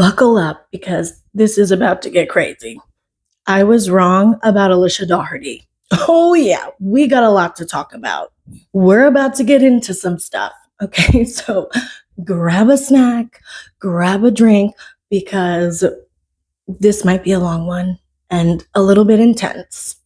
buckle up because this is about to get crazy. I was wrong about Alicia Dougherty. Oh yeah, we got a lot to talk about. We're about to get into some stuff. Okay, so grab a snack, grab a drink, because this might be a long one and a little bit intense.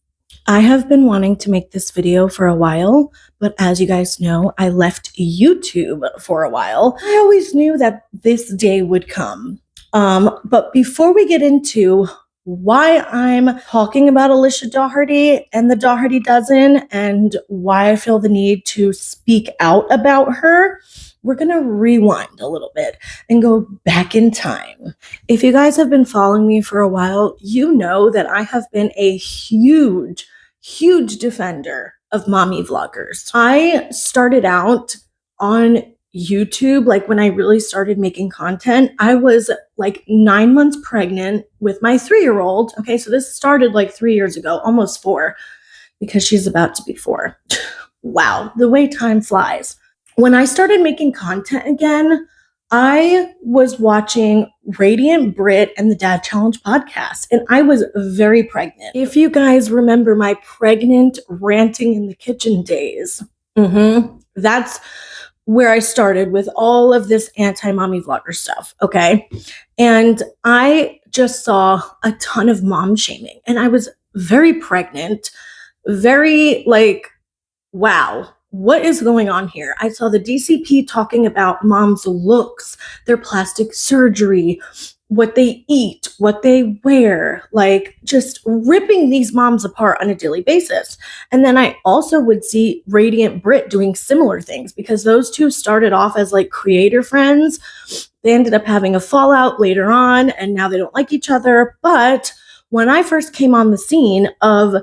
I have been wanting to make this video for a while, but as you guys know, I left YouTube for a while. I always knew that this day would come. But before we get into why I'm talking about Alicia Dougherty and the Dougherty dozen and why I feel the need to speak out about her, we're going to rewind a little bit and go back in time. If you guys have been following me for a while, you know that I have been a huge defender of mommy vloggers. I started out on YouTube, like when I really started making content, I was like 9 months pregnant with my 3-year-old. Okay, so this started like 3 years ago, almost 4, because she's about to be 4. Wow, the way time flies. When I started making content again, I was watching Radiant Brit and the Dad Challenge podcast, and I was very pregnant. If you guys remember my pregnant ranting in the kitchen days, that's where I started with all of this anti-mommy vlogger stuff, okay? And I just saw a ton of mom shaming, and I was very pregnant, very like, wow, what is going on here? I saw the DCP talking about moms' looks, their plastic surgery, what they eat, what they wear, like just ripping these moms apart on a daily basis. And then I also would see Radiant Brit doing similar things because those two started off as like creator friends. They ended up having a fallout later on, and now they don't like each other. But when I first came on the scene of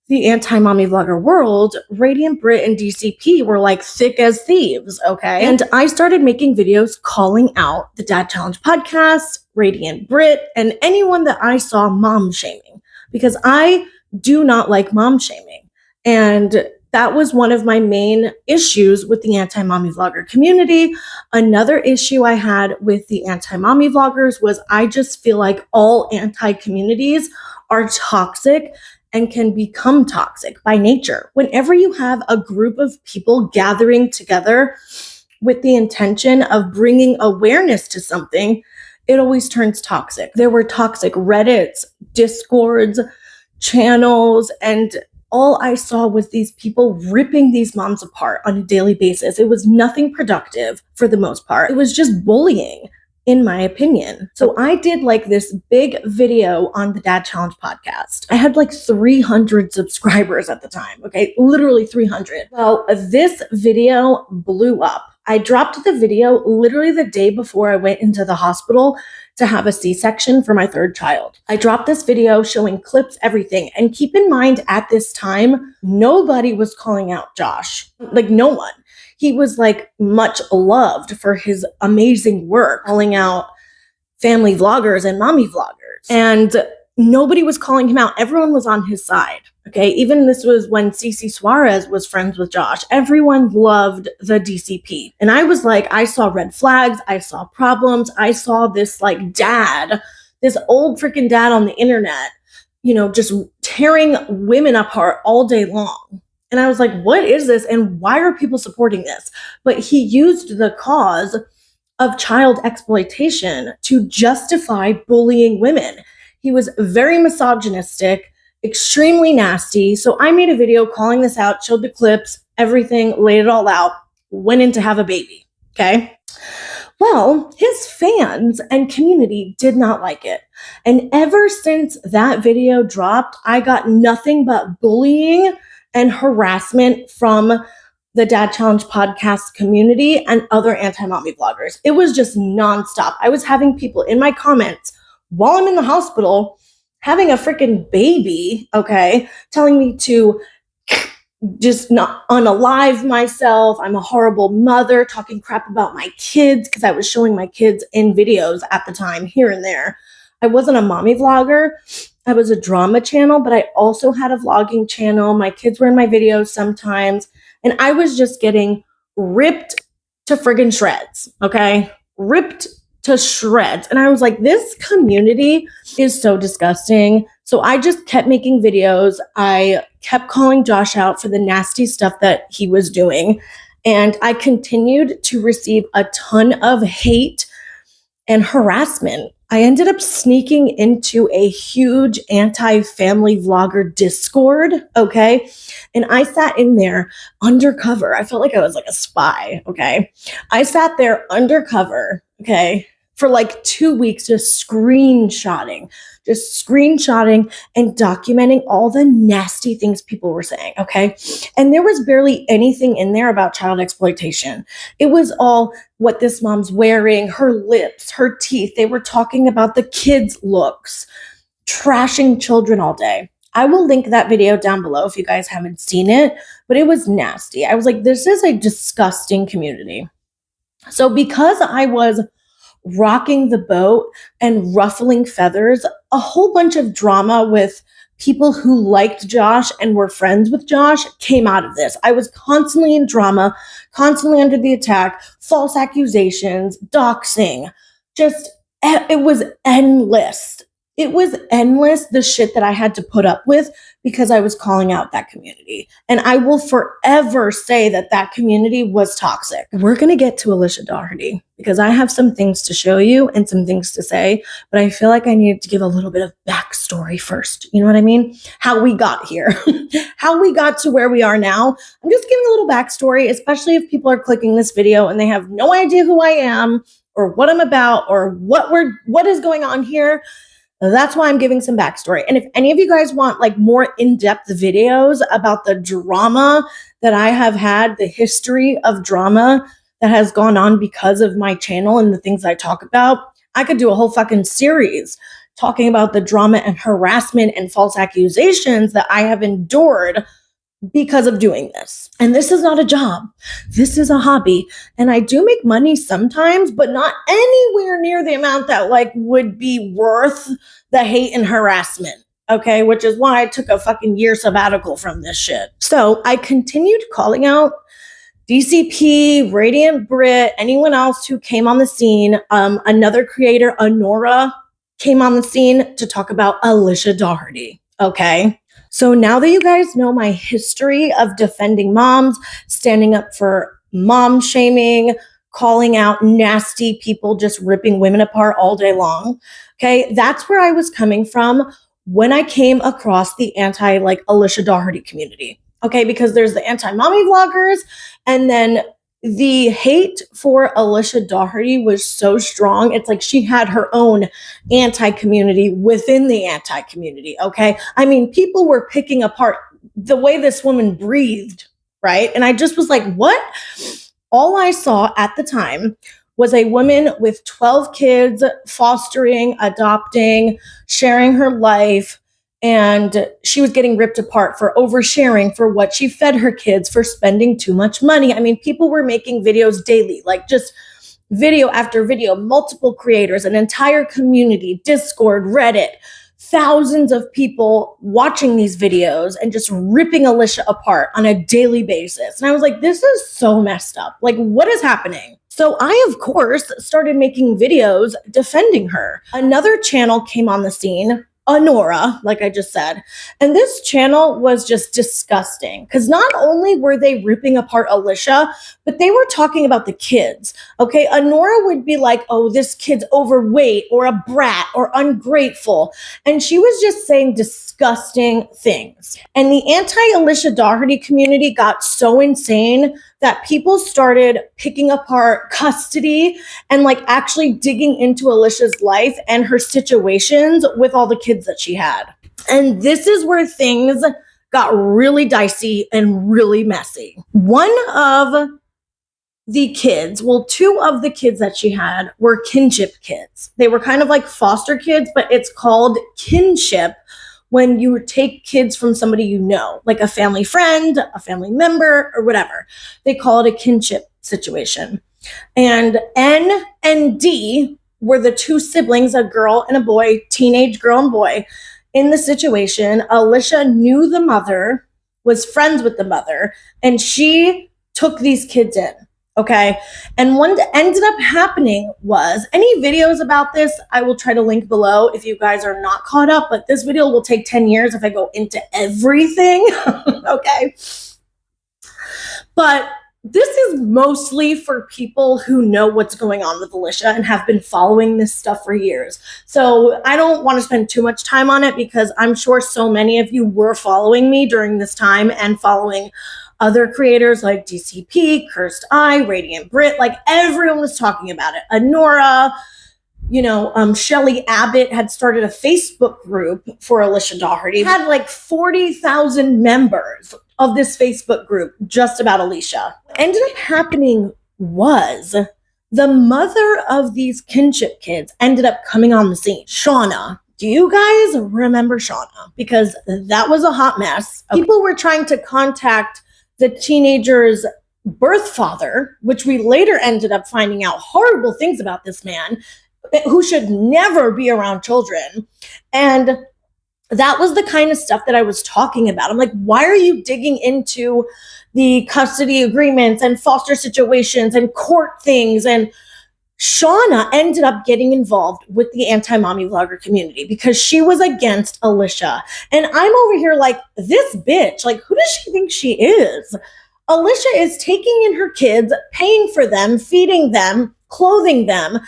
the anti-mommy vlogger world, Radiant Brit and DCP were like thick as thieves, okay? And I started making videos calling out the Dad Challenge podcast, Radiant Brit, and anyone that I saw mom shaming, because I do not like mom shaming. And that was one of my main issues with the anti-mommy vlogger community. Another issue I had with the anti-mommy vloggers was I just feel like all anti-communities are toxic and can become toxic by nature. Whenever you have a group of people gathering together with the intention of bringing awareness to something, it always turns toxic. There were toxic Reddits, Discords, channels, and all I saw was these people ripping these moms apart on a daily basis. It was nothing productive for the most part. It was just bullying, in my opinion. So I did like this big video on the Dad Challenge podcast. I had like 300 subscribers at the time, okay? Literally 300. Well, this video blew up. I dropped the video literally the day before I went into the hospital to have a C-section for my 3rd child. I dropped this video showing clips, everything. And keep in mind, at this time, nobody was calling out Josh. Like, no one. He was like much loved for his amazing work, calling out family vloggers and mommy vloggers. And nobody was calling him out. Everyone was on his side. Okay. Even this was when Cece Suarez was friends with Josh. Everyone loved the DCP. And I was like, I saw red flags. I saw problems. I saw this like dad, this old freaking dad on the internet, you know, just tearing women apart all day long. And I was like, what is this? And why are people supporting this? But he used the cause of child exploitation to justify bullying women. He was very misogynistic, extremely nasty. So I made a video calling this out, showed the clips, everything, laid it all out, went in to have a baby, okay? Well, his fans and community did not like it. And ever since that video dropped, I got nothing but bullying and harassment from the Dad Challenge podcast community and other anti-mommy vloggers. It was just nonstop. I was having people in my comments while I'm in the hospital having a freaking baby, okay, telling me to just not unalive myself. I'm a horrible mother, talking crap about my kids because I was showing my kids in videos at the time here and there. I wasn't a mommy vlogger. I was a drama channel, but I also had a vlogging channel. My kids were in my videos sometimes, and I was just getting ripped to friggin' shreds, okay? Ripped to shreds. And I was like, this community is so disgusting. So I just kept making videos. I kept calling Josh out for the nasty stuff that he was doing. And I continued to receive a ton of hate and harassment. I ended up sneaking into a huge anti-family vlogger Discord, okay? And I sat in there undercover. I felt like I was like a spy, okay? I sat there undercover, okay, for like 2 weeks just screenshotting and documenting all the nasty things people were saying, okay? And there was barely anything in there about child exploitation. It was all what this mom's wearing, her lips, her teeth. They were talking about the kids' looks, trashing children all day. I will link that video down below if you guys haven't seen it, but it was nasty. I was like, this is a disgusting community. So because I was rocking the boat and ruffling feathers, a whole bunch of drama with people who liked Josh and were friends with Josh came out of this. I was constantly in drama, constantly under the attack, false accusations, doxing, just, it was endless. It was endless, the shit that I had to put up with because I was calling out that community. And I will forever say that that community was toxic. We're going to get to Alicia Dougherty because I have some things to show you and some things to say, but I feel like I needed to give a little bit of backstory first. You know what I mean? How we got here, how we got to where we are now. I'm just giving a little backstory, especially if people are clicking this video and they have no idea who I am or what I'm about or what is going on here. That's why I'm giving some backstory. And if any of you guys want like more in-depth videos about the drama that I have had, the history of drama that has gone on because of my channel and the things I talk about, I could do a whole fucking series talking about the drama and harassment and false accusations that I have endured because of doing this. And this is not a job. This is a hobby. And I do make money sometimes, but not anywhere near the amount that like would be worth the hate and harassment. Okay. Which is why I took a fucking year sabbatical from this shit. So I continued calling out DCP, Radiant Brit, anyone else who came on the scene. Another creator, Honora, came on the scene to talk about Alicia Dougherty. Okay. So now that you guys know my history of defending moms, standing up for mom shaming, calling out nasty people, just ripping women apart all day long, okay, that's where I was coming from when I came across the anti-like Alicia Dougherty community, okay, because there's the anti-mommy vloggers, and then the hate for Alicia Dougherty was so strong. It's like she had her own anti-community within the anti-community, okay? I mean, people were picking apart the way this woman breathed, right? And I just was like, what? All I saw at the time was a woman with 12 kids, fostering, adopting, sharing her life, and she was getting ripped apart for oversharing, for what she fed her kids, for spending too much money. I mean, people were making videos daily, like just video after video, multiple creators, an entire community, Discord, Reddit, thousands of people watching these videos and just ripping Alicia apart on a daily basis. And I was like, this is so messed up. Like, what is happening? So I, of course, started making videos defending her. Another channel came on the scene, Honora, like I just said. And this channel was just disgusting because not only were they ripping apart Alicia, but they were talking about the kids. Okay, Honora would be like, oh, this kid's overweight or a brat or ungrateful. And she was just saying disgusting things. And the anti-Alicia Dougherty community got so insane that people started picking apart custody and like actually digging into Alicia's life and her situations with all the kids that she had. And this is where things got really dicey and really messy. One of the kids, well, two of the kids that she had were kinship kids. They were kind of like foster kids, but it's called kinship when you take kids from somebody you know, like a family friend, a family member, or whatever. They call it a kinship situation. And N and D were the two siblings, a girl and a boy, teenage girl and boy. In the situation, Alicia knew the mother, was friends with the mother, and she took these kids in. Okay. And what ended up happening was any videos about this, I will try to link below if you guys are not caught up, but this video will take 10 years if I go into everything. Okay. But this is mostly for people who know what's going on with Alicia and have been following this stuff for years. So I don't want to spend too much time on it because I'm sure so many of you were following me during this time and following other creators like DCP, Cursed Eye, Radiant Brit, like everyone was talking about it. Honora, Shelly Abbott had started a Facebook group for Alicia Dougherty. It had like 40,000 members of this Facebook group just about Alicia. What ended up happening was the mother of these kinship kids ended up coming on the scene. Shauna. Do you guys remember Shauna? Because that was a hot mess. People were trying to contact the teenager's birth father, which we later ended up finding out horrible things about this man, who should never be around children. And that was the kind of stuff that I was talking about. I'm like, why are you digging into the custody agreements and foster situations and court things? And Shauna ended up getting involved with the anti-mommy vlogger community because she was against Alicia. And I'm over here like, this bitch, like, who does she think she is? Alicia is taking in her kids, paying for them, feeding them, clothing them,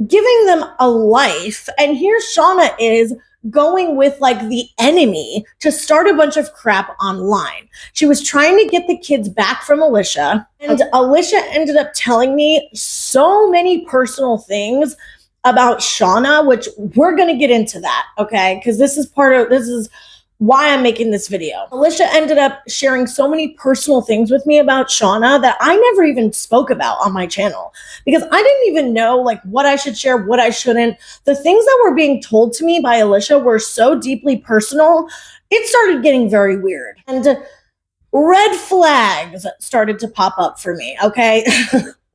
giving them a life. And here Shauna is going with like the enemy to start a bunch of crap online. She was trying to get the kids back from Alicia, and Alicia ended up telling me so many personal things about Shauna, which we're going to get into that, okay? Because this is why I'm making this video. Alicia ended up sharing so many personal things with me about Shauna that I never even spoke about on my channel because I didn't even know like what I should share, what I shouldn't. The things that were being told to me by Alicia were so deeply personal, it started getting very weird. And red flags started to pop up for me, okay?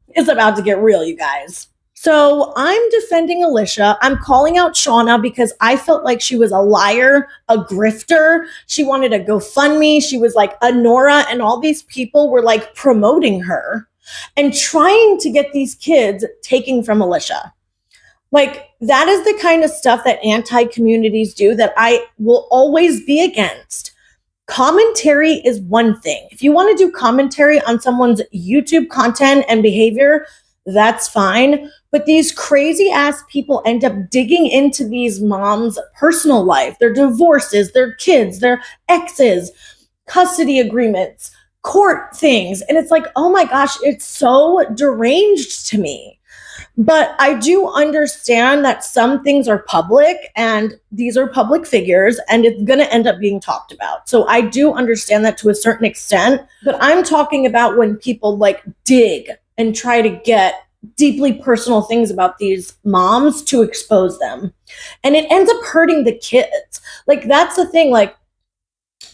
It's about to get real, you guys. So I'm defending Alicia. I'm calling out Shauna because I felt like she was a liar, a grifter. She wanted a GoFundMe. She was like Honora, and all these people were like promoting her and trying to get these kids taken from Alicia. Like that is the kind of stuff that anti-communities do that I will always be against. Commentary is one thing. If you want to do commentary on someone's YouTube content and behavior, that's fine. But these crazy ass people end up digging into these moms' personal life, their divorces, their kids, their exes, custody agreements, court things. And it's like, oh my gosh, it's so deranged to me. But I do understand that some things are public and these are public figures and it's going to end up being talked about. So I do understand that to a certain extent, but I'm talking about when people like dig and try to get deeply personal things about these moms to expose them. And it ends up hurting the kids. Like that's the thing. Like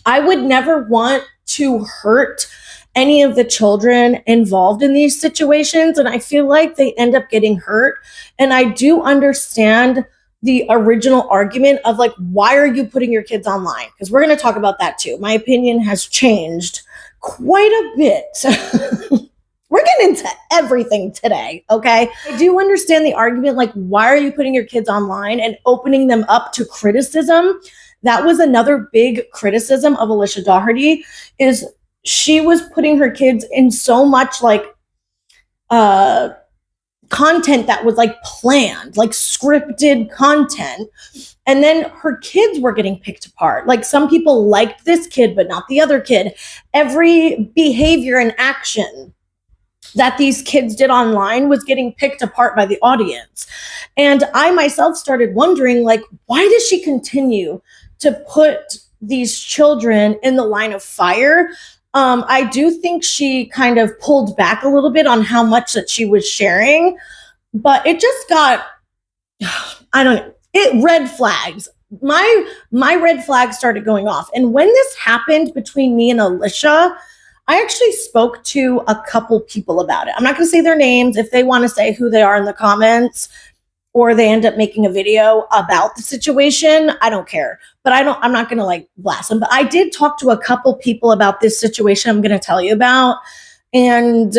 I would never want to hurt any of the children involved in these situations. And I feel like they end up getting hurt. And I do understand the original argument of like, why are you putting your kids online? Because we're going to talk about that too. My opinion has changed quite a bit. We're getting into everything today, okay? I do understand the argument, like, why are you putting your kids online and opening them up to criticism? That was another big criticism of Alicia Dougherty, is she was putting her kids in so much, like, content that was, like, planned, like, scripted content. And then her kids were getting picked apart. Like, some people liked this kid, but not the other kid. Every behavior and action that these kids did online was getting picked apart by the audience. And I myself started wondering, like, why does she continue to put these children in the line of fire? I do think she kind of pulled back a little bit on how much that she was sharing, but it just got, red flags. My red flags started going off. And when this happened between me and Alicia, I actually spoke to a couple people about it. I'm not going to say their names. If they want to say who they are in the comments or they end up making a video about the situation, I don't care. But I'm not going to like blast them. But I did talk to a couple people about this situation I'm going to tell you about. And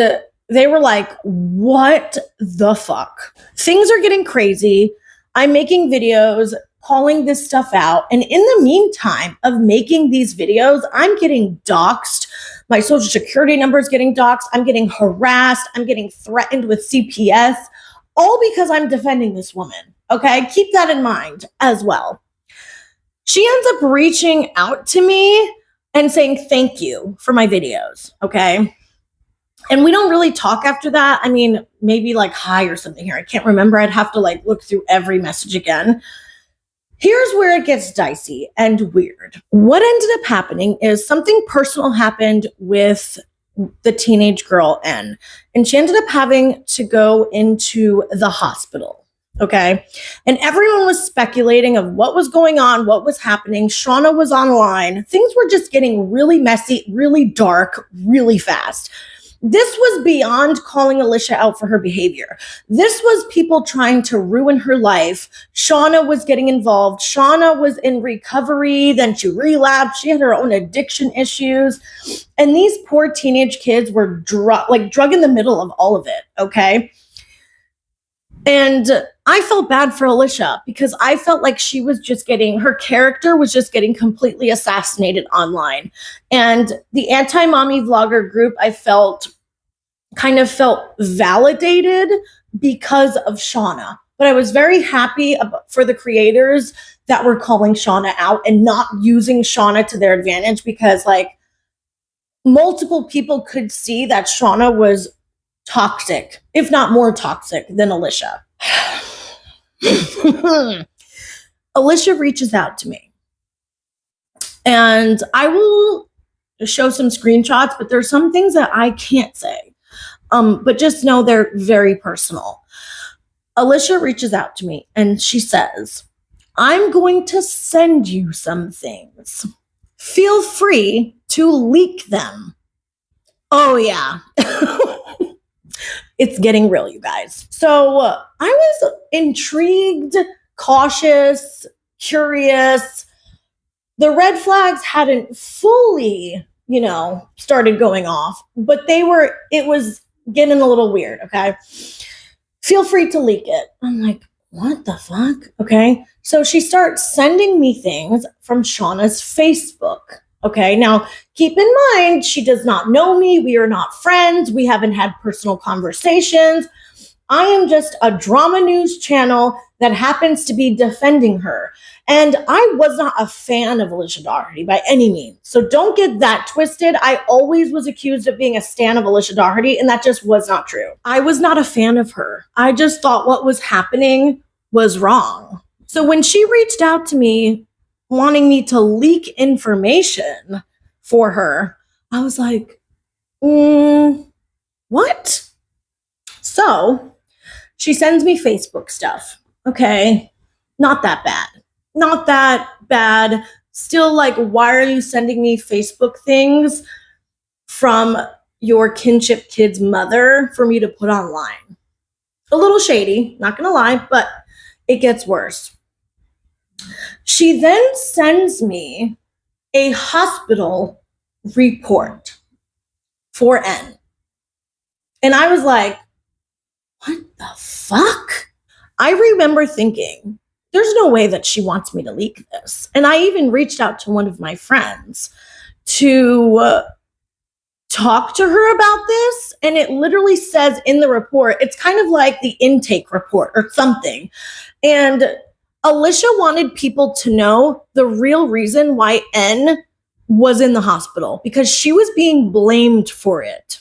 they were like, what the fuck? Things are getting crazy. I'm making videos calling this stuff out. And in the meantime of making these videos, I'm getting doxxed. My social security number is getting doxxed. I'm getting harassed. I'm getting threatened with CPS, all because I'm defending this woman. Okay, keep that in mind as well. She ends up reaching out to me and saying thank you for my videos. Okay. And we don't really talk after that. I mean, maybe like hi or something here. I can't remember. I'd have to like look through every message again. Here's where it gets dicey and weird. What ended up happening is something personal happened with the teenage girl, N, and she ended up having to go into the hospital. Okay. And everyone was speculating of what was going on, what was happening. Shauna was online. Things were just getting really messy, really dark, really fast. This was beyond calling Alicia out for her behavior. This was people trying to ruin her life. Shauna was getting involved. Shauna was in recovery. Then she relapsed. She had her own addiction issues. And these poor teenage kids were drug in the middle of all of it. Okay. And I felt bad for Alicia because I felt like she was just her character was just getting completely assassinated online. And the anti-mommy vlogger group, I felt validated because of Shauna. But I was very happy for the creators that were calling Shauna out and not using Shauna to their advantage, because like multiple people could see that Shauna was toxic, if not more toxic than Alicia. Alicia reaches out to me, and I will show some screenshots, but there's some things that I can't say. But just know they're very personal. Alicia reaches out to me and she says, I'm going to send you some things. Feel free to leak them. Oh yeah. It's getting real, you guys. So I was intrigued, cautious, curious. The red flags hadn't fully, started going off, but it was getting a little weird. Okay. Feel free to leak it. I'm like, what the fuck? Okay. So she starts sending me things from Shauna's Facebook. Okay. Now, keep in mind, she does not know me. We are not friends. We haven't had personal conversations. I am just a drama news channel that happens to be defending her. And I was not a fan of Alicia Dougherty by any means. So don't get that twisted. I always was accused of being a stan of Alicia Dougherty, and that just was not true. I was not a fan of her. I just thought what was happening was wrong. So when she reached out to me wanting me to leak information for her, I was like, what? So she sends me Facebook stuff. Okay, not that bad. Not that bad. Still like, why are you sending me Facebook things from your kinship kid's mother for me to put online? A little shady, not gonna lie, but it gets worse. She then sends me a hospital report for N. And I was like, what the fuck? I remember thinking, there's no way that she wants me to leak this. And I even reached out to one of my friends to talk to her about this. And it literally says in the report, it's kind of like the intake report or something. And Alicia wanted people to know the real reason why N was in the hospital, because she was being blamed for it.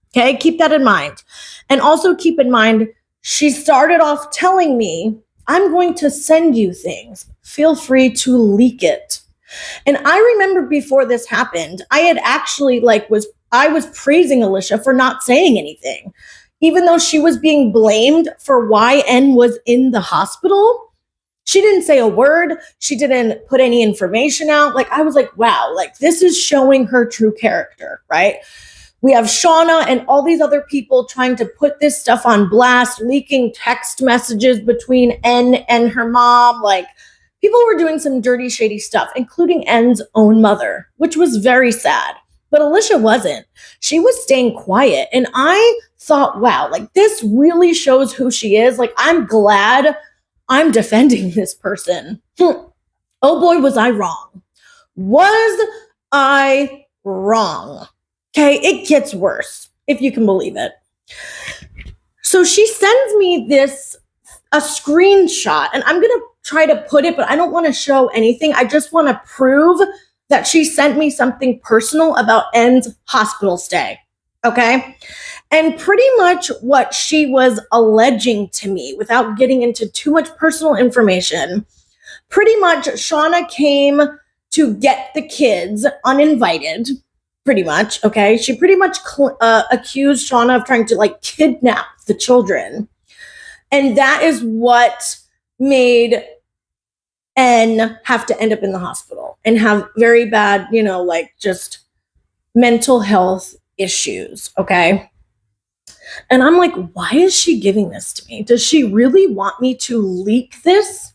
Okay, keep that in mind. And also keep in mind, she started off telling me, I'm going to send you things. Feel free to leak it. And I remember before this happened, I had actually I was praising Alicia for not saying anything. Even though she was being blamed for why N was in the hospital, she didn't say a word. She didn't put any information out. I was like, wow, this is showing her true character, right? We have Shauna and all these other people trying to put this stuff on blast, leaking text messages between N and her mom. People were doing some dirty, shady stuff, including N's own mother, which was very sad. But Alicia wasn't. She was staying quiet. And I thought, wow, like this really shows who she is. Like, I'm glad I'm defending this person. Oh boy, was I wrong. Was I wrong? Okay, it gets worse, if you can believe it. So she sends me a screenshot, and I'm going to try to put it, but I don't want to show anything. I just want to prove that she sent me something personal about N's hospital stay. Okay. And pretty much what she was alleging to me, without getting into too much personal information, pretty much Shauna came to get the kids uninvited, pretty much. Okay. She pretty much accused Shauna of trying to like kidnap the children. And that is what made N have to end up in the hospital and have very bad, like just mental health issues. Okay. And I'm like, why is she giving this to me? Does she really want me to leak this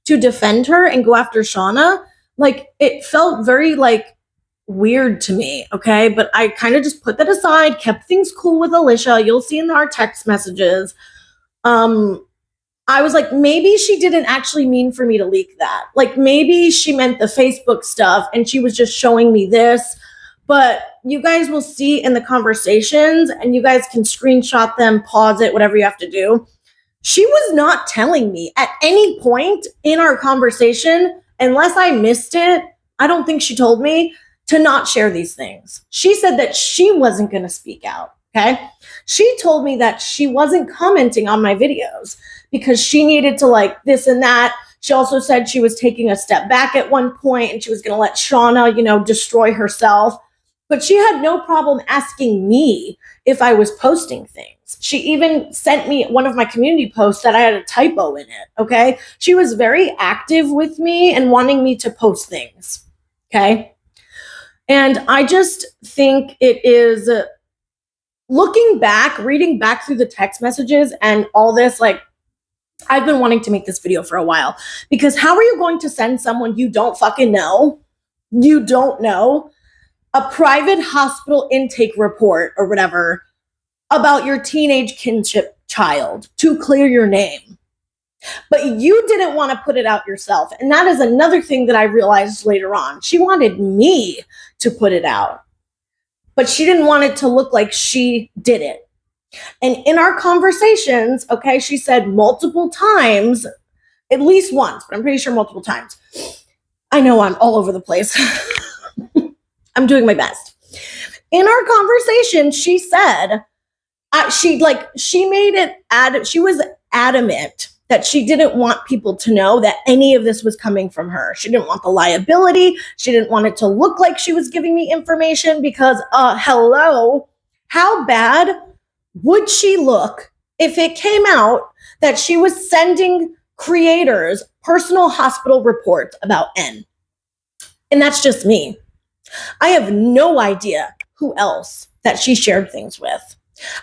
to defend her and go after Shauna? Like, it felt very like weird to me. Okay. But I kind of just put that aside, kept things cool with Alicia. You'll see in our text messages. I was like, maybe she didn't actually mean for me to leak that. Like, maybe she meant the Facebook stuff and she was just showing me this. But you guys will see in the conversations, and you guys can screenshot them, pause it, whatever you have to do. She was not telling me at any point in our conversation, unless I missed it, I don't think she told me to not share these things. She said that she wasn't going to speak out. Okay. She told me that she wasn't commenting on my videos because she needed to like this and that. She also said she was taking a step back at one point and she was going to let Shauna, destroy herself. But she had no problem asking me if I was posting things. She even sent me one of my community posts that I had a typo in it. Okay. She was very active with me and wanting me to post things. Okay. And I just think it is, looking back, reading back through the text messages and all this, like, I've been wanting to make this video for a while, because how are you going to send someone you don't fucking know, a private hospital intake report or whatever about your teenage kinship child to clear your name? But you didn't want to put it out yourself. And that is another thing that I realized later on. She wanted me to put it out, but she didn't want it to look like she did it. And in our conversations, okay, she said multiple times, at least once, but I'm pretty sure multiple times. I know I'm all over the place. I'm doing my best. In our conversation, she said, she was adamant that she didn't want people to know that any of this was coming from her. She didn't want the liability. She didn't want it to look like she was giving me information because, hello, how bad would she look if it came out that she was sending creators personal hospital reports about N? And that's just me. I have no idea who else that she shared things with.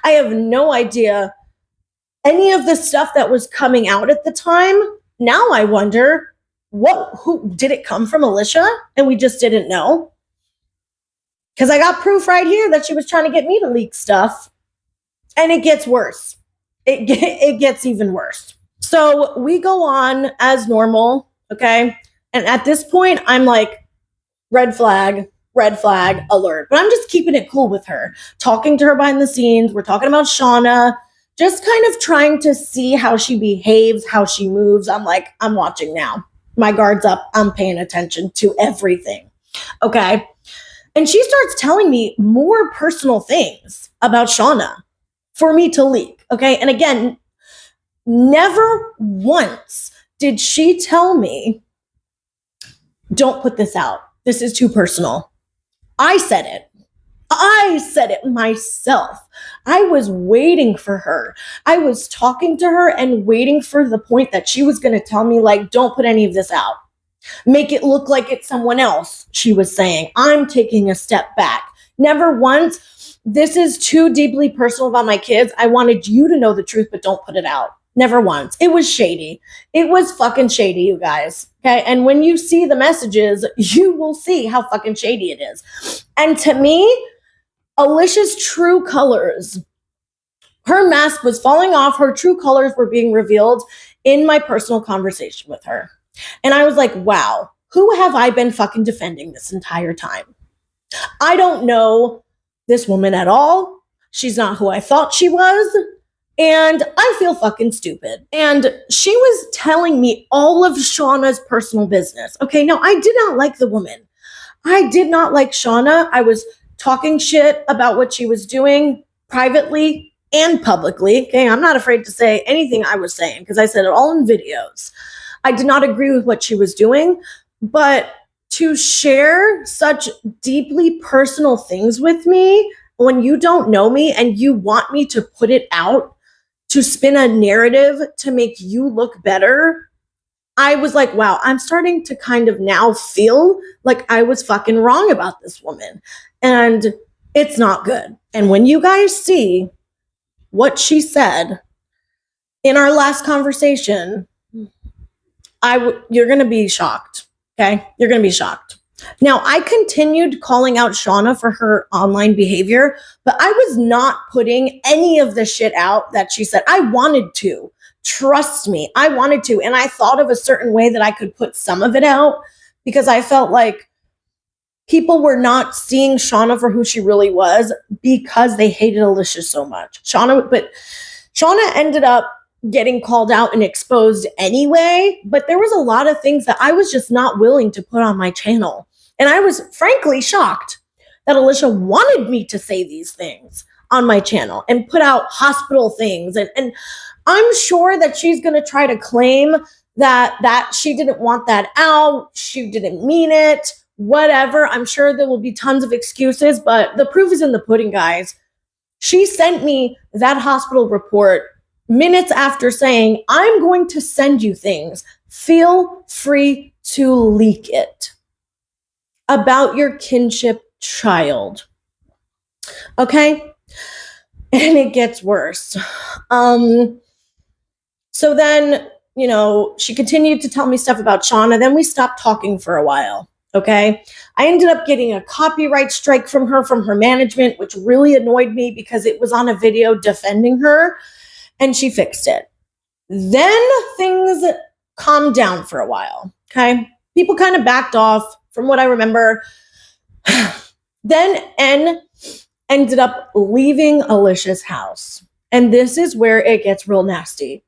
I have no idea any of the stuff that was coming out at the time. Now I wonder, who did it come from? Alicia, and we just didn't know? Because I got proof right here that she was trying to get me to leak stuff. And it gets worse. It gets even worse. So we go on as normal, okay? And at this point, I'm like, red flag alert. But I'm just keeping it cool with her, talking to her behind the scenes. We're talking about Shauna, just kind of trying to see how she behaves, how she moves. I'm like, I'm watching now. My guard's up. I'm paying attention to everything. Okay. And she starts telling me more personal things about Shauna for me to leak. Okay. And again, never once did she tell me, don't put this out. This is too personal. I said it. I said it myself. I was waiting for her. I was talking to her and waiting for the point that she was going to tell me, like, don't put any of this out. Make it look like it's someone else, she was saying. I'm taking a step back. Never once. This is too deeply personal about my kids. I wanted you to know the truth, but don't put it out. Never once. It was shady. It was fucking shady, you guys. Okay. And when you see the messages, you will see how fucking shady it is. And to me, Alicia's true colors, her mask was falling off. Her true colors were being revealed in my personal conversation with her. And I was like, wow, who have I been fucking defending this entire time? I don't know this woman at all. She's not who I thought she was. And I feel fucking stupid. And she was telling me all of Shauna's personal business. Okay, no, I did not like the woman. I did not like Shauna. I was talking shit about what she was doing privately and publicly. Okay, I'm not afraid to say anything I was saying because I said it all in videos. I did not agree with what she was doing, but to share such deeply personal things with me when you don't know me and you want me to put it out, to spin a narrative to make you look better, I was like, wow, I'm starting to kind of now feel like I was fucking wrong about this woman. And it's not good. And when you guys see what she said in our last conversation, you're going to be shocked. Okay? You're going to be shocked. Now, I continued calling out Shauna for her online behavior, but I was not putting any of the shit out that she said. I wanted to. Trust me, I wanted to. And I thought of a certain way that I could put some of it out because I felt like people were not seeing Shauna for who she really was because they hated Alicia so much. Shauna ended up getting called out and exposed anyway, but there was a lot of things that I was just not willing to put on my channel. And I was frankly shocked that Alicia wanted me to say these things on my channel and put out hospital things. And I'm sure that she's going to try to claim that she didn't want that out. She didn't mean it, whatever. I'm sure there will be tons of excuses, but the proof is in the pudding, guys. She sent me that hospital report minutes after saying, I'm going to send you things. Feel free to leak it about your kinship child. Okay? And it gets worse. So then, she continued to tell me stuff about Shauna. Then we stopped talking for a while. Okay. I ended up getting a copyright strike from her management, which really annoyed me because it was on a video defending her. And she fixed it. Then things calmed down for a while. Okay. People kind of backed off from what I remember. Then N ended up leaving Alicia's house. And this is where it gets real nasty.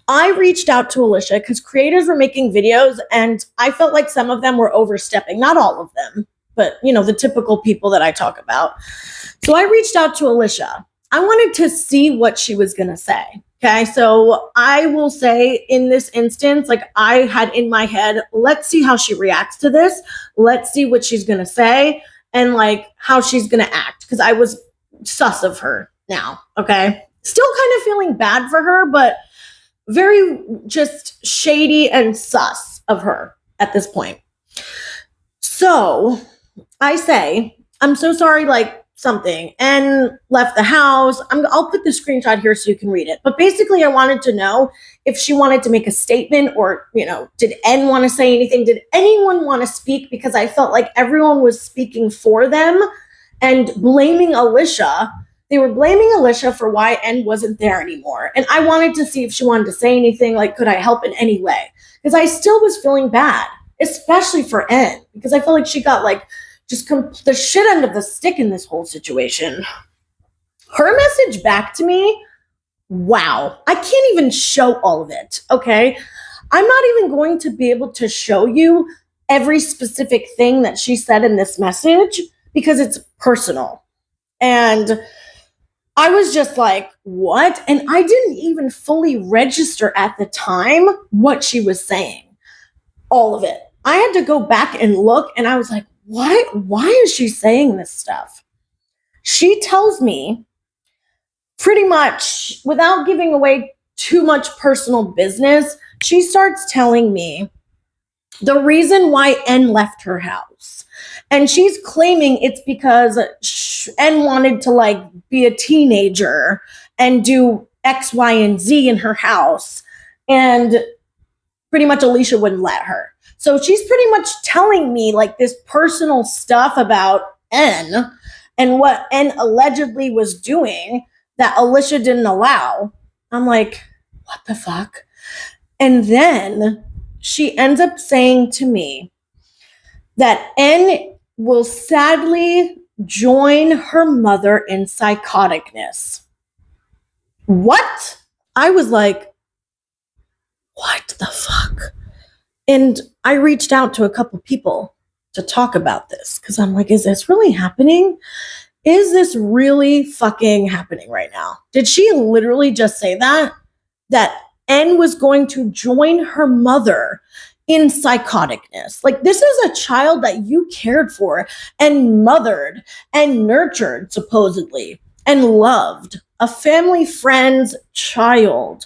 I reached out to Alicia because creators were making videos and I felt like some of them were overstepping. Not all of them, but the typical people that I talk about. So I reached out to Alicia. I wanted to see what she was going to say. Okay. So I will say in this instance, like I had in my head, let's see how she reacts to this. Let's see what she's going to say and like how she's going to act. Because I was sus of her now. Okay. Still kind of feeling bad for her, but very just shady and sus of her at this point. So I say, I'm so sorry, like something, and left the house. I'll put the screenshot here so you can read it. But basically, I wanted to know if she wanted to make a statement or, did N want to say anything? Did anyone want to speak? Because I felt like everyone was speaking for them and blaming Alicia. They were blaming Alicia for why N wasn't there anymore. And I wanted to see if she wanted to say anything, like, could I help in any way? Because I still was feeling bad, especially for N, because I felt like she got like just the shit end of the stick in this whole situation. Her message back to me, wow, I can't even show all of it, okay? I'm not even going to be able to show you every specific thing that she said in this message because it's personal. And I was just like, what? And I didn't even fully register at the time what she was saying. All of it. I had to go back and look and I was like, why is she saying this stuff? She tells me pretty much without giving away too much personal business. She starts telling me the reason why N left her house. And she's claiming it's because N wanted to like be a teenager and do X, Y, and Z in her house. And pretty much Alicia wouldn't let her. So she's pretty much telling me like this personal stuff about N and what N allegedly was doing that Alicia didn't allow. I'm like, what the fuck? And then she ends up saying to me that N will sadly join her mother in psychoticness. What? I was like, what the fuck? And I reached out to a couple people to talk about this because I'm like, is this really happening? Is this really fucking happening right now? Did she literally just say that? That N was going to join her mother in psychoticness. Like, this is a child that you cared for and mothered and nurtured, supposedly, and loved. A family friend's child.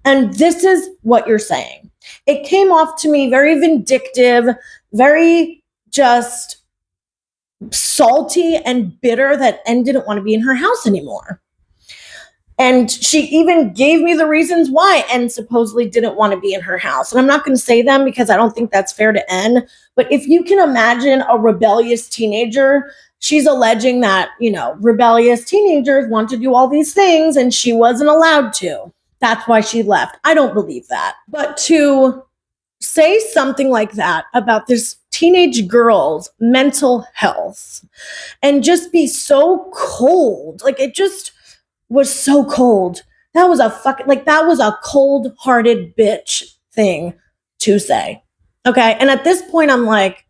And this is what you're saying. It came off to me very vindictive, very just salty and bitter that N didn't want to be in her house anymore. And she even gave me the reasons why N supposedly didn't want to be in her house. And I'm not going to say them because I don't think that's fair to N. But if you can imagine a rebellious teenager, she's alleging that, rebellious teenagers want to do all these things and she wasn't allowed to. That's why she left. I don't believe that. But to say something like that about this teenage girl's mental health and just be so cold, like it just was so cold. That was that was a cold-hearted bitch thing to say. Okay. And at this point, I'm like,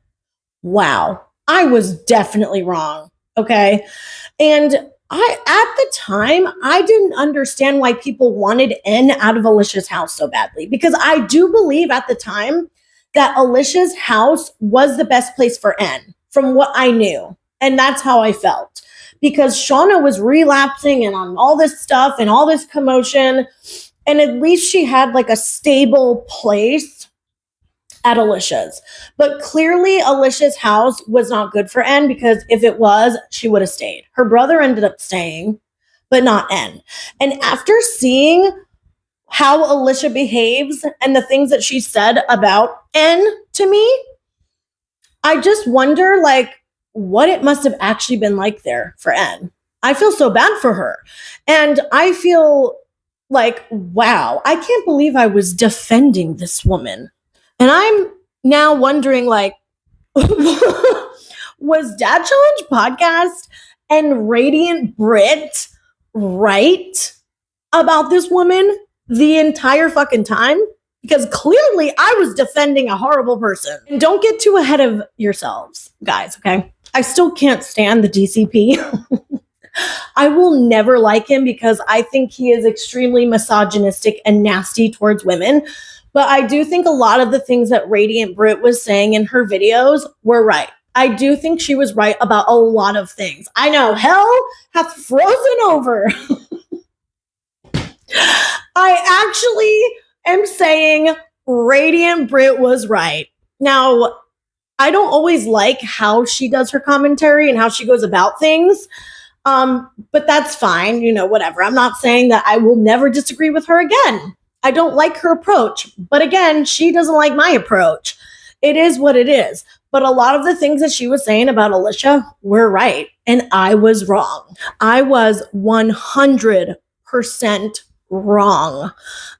wow, I was definitely wrong. Okay. And at the time, I didn't understand why people wanted N out of Alicia's house so badly, because I do believe at the time that Alicia's house was the best place for N from what I knew. And that's how I felt, because Shauna was relapsing and on all this stuff and all this commotion. And at least she had like a stable place at Alicia's. But clearly Alicia's house was not good for N, because if it was, she would have stayed. Her brother ended up staying, but not N. And after seeing how Alicia behaves and the things that she said about N to me, I just wonder like what it must have actually been like there for N. I feel so bad for her. And I feel like, wow, I can't believe I was defending this woman. And I'm now wondering, like, was Dad Challenge Podcast and Radiant Brit right about this woman the entire fucking time? Because clearly I was defending a horrible person. And don't get too ahead of yourselves, guys, okay? I still can't stand the DCP. I will never like him because I think he is extremely misogynistic and nasty towards women. But I do think a lot of the things that Radiant Brit was saying in her videos were right. I do think she was right about a lot of things. I know hell hath frozen over. I actually am saying Radiant Brit was right. Now, I don't always like how she does her commentary and how she goes about things. But that's fine, whatever. I'm not saying that I will never disagree with her again. I don't like her approach, but again, she doesn't like my approach. It is what it is. But a lot of the things that she was saying about Alicia were right, and I was wrong. I was 100% wrong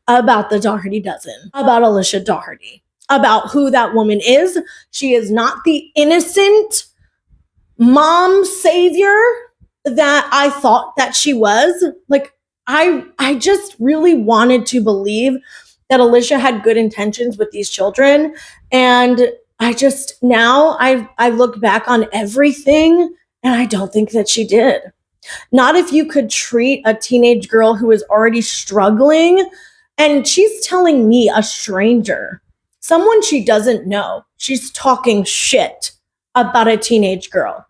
about the Doherty dozen, about Alicia Dougherty, about who that woman is. She is not the innocent mom savior that I thought that she was. Like, I just really wanted to believe that Alicia had good intentions with these children. And I look back on everything and I don't think that she did. Not if you could treat a teenage girl who is already struggling, and she's telling me, a stranger, someone she doesn't know, she's talking shit about a teenage girl.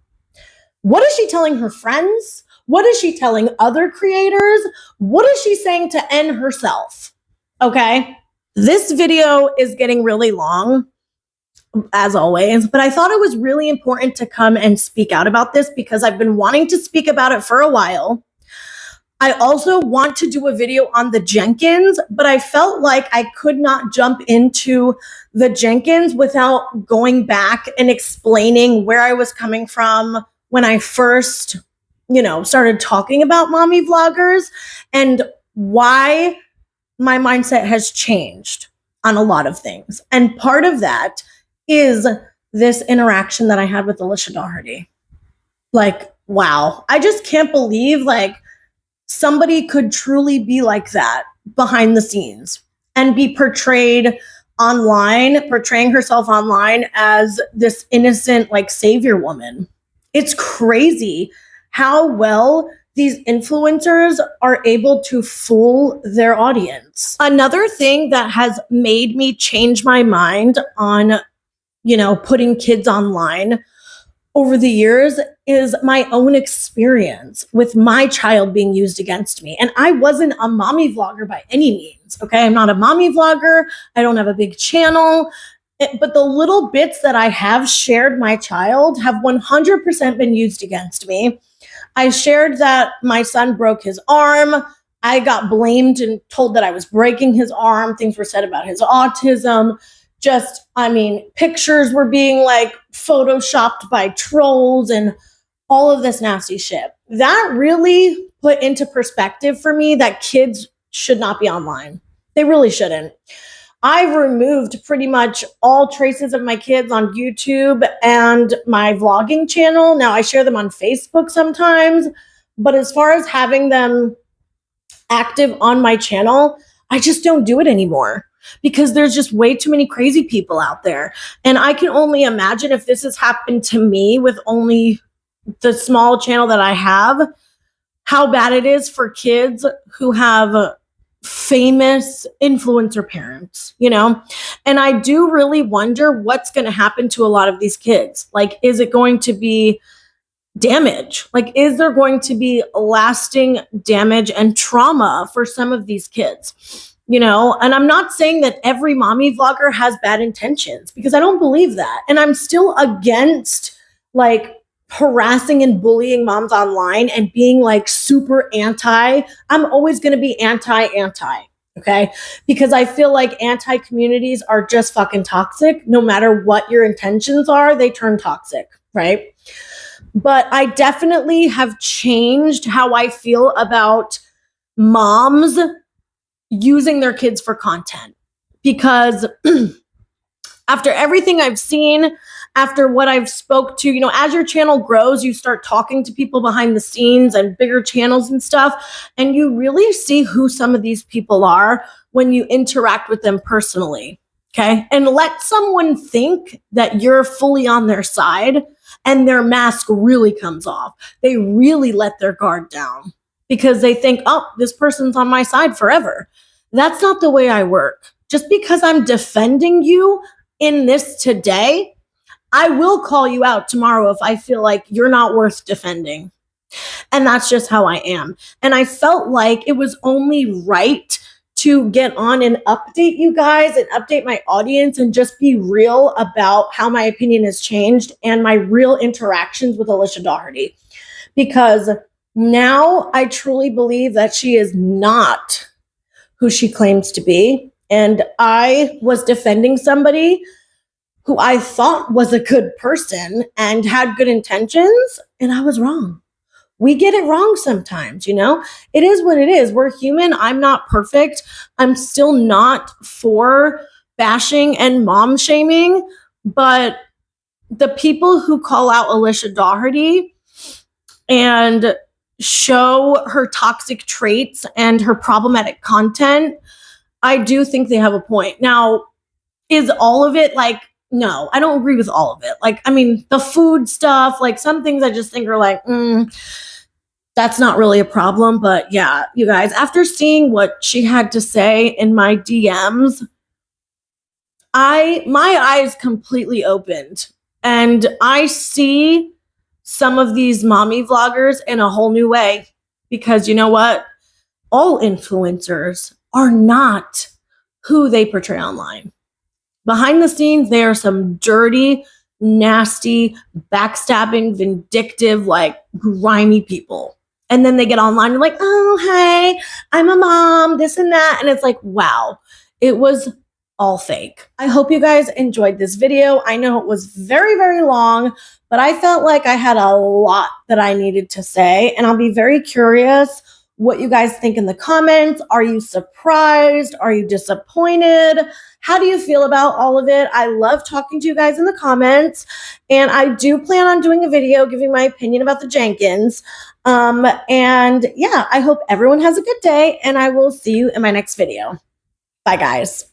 What is she telling her friends? What is she telling other creators? What is she saying to N herself? Okay. This video is getting really long, as always, but I thought it was really important to come and speak out about this because I've been wanting to speak about it for a while. I also want to do a video on the Jenkins, but I felt like I could not jump into the Jenkins without going back and explaining where I was coming from when I first, started talking about mommy vloggers and why my mindset has changed on a lot of things. And part of that is this interaction that I had with Alicia Dougherty. Like, wow. I just can't believe somebody could truly be like that behind the scenes and be portraying herself online as this innocent, savior woman. It's crazy how well these influencers are able to fool their audience. Another thing that has made me change my mind on, putting kids online over the years is my own experience with my child being used against me. And I wasn't a mommy vlogger by any means, okay? I'm not a mommy vlogger. I don't have a big channel. But the little bits that I have shared my child have 100% been used against me. I shared that my son broke his arm. I got blamed and told that I was breaking his arm. Things were said about his autism. Pictures were being photoshopped by trolls and all of this nasty shit. That really put into perspective for me that kids should not be online. They really shouldn't. I've removed pretty much all traces of my kids on YouTube and my vlogging channel. Now I share them on Facebook sometimes, but as far as having them active on my channel, I just don't do it anymore because there's just way too many crazy people out there. And I can only imagine if this has happened to me with only the small channel that I have, how bad it is for kids who have famous influencer parents, And I do really wonder what's going to happen to a lot of these kids. Is it going to be damage? Is there going to be lasting damage and trauma for some of these kids? And I'm not saying that every mommy vlogger has bad intentions because I don't believe that. And I'm still against harassing and bullying moms online and being super anti. I'm always going to be anti, okay? Because I feel like anti communities are just fucking toxic. No matter what your intentions are, they turn toxic, right? But I definitely have changed how I feel about moms using their kids for content because after everything I've seen, after what I've spoke to, as your channel grows, you start talking to people behind the scenes and bigger channels and stuff. And you really see who some of these people are when you interact with them personally. Okay. And let someone think that you're fully on their side and their mask really comes off. They really let their guard down because they think, oh, this person's on my side forever. That's not the way I work. Just because I'm defending you in this today, I will call you out tomorrow if I feel like you're not worth defending. And that's just how I am. And I felt like it was only right to get on and update you guys and update my audience and just be real about how my opinion has changed and my real interactions with Alicia Dougherty. Because now I truly believe that she is not who she claims to be. And I was defending somebody who I thought was a good person and had good intentions, and I was wrong. We get it wrong sometimes, It is what it is. We're human. I'm not perfect. I'm still not for bashing and mom shaming, but the people who call out Alicia Dougherty and show her toxic traits and her problematic content, I do think they have a point. Now, is all of it no, I don't agree with all of it. The food stuff, some things I just think are that's not really a problem. But yeah, you guys, after seeing what she had to say in my DMs, my eyes completely opened and I see some of these mommy vloggers in a whole new way because you know what? All influencers are not who they portray online. Behind the scenes, they are some dirty, nasty, backstabbing, vindictive, grimy people. And then they get online and like, oh, hey, I'm a mom, this and that. And it's like, wow, it was all fake. I hope you guys enjoyed this video. I know it was very, very long, but I felt like I had a lot that I needed to say. And I'll be very curious what you guys think in the comments. Are you surprised? Are you disappointed? How do you feel about all of it? I love talking to you guys in the comments. And I do plan on doing a video giving my opinion about the Jenkins. And yeah, I hope everyone has a good day, and I will see you in my next video. Bye, guys.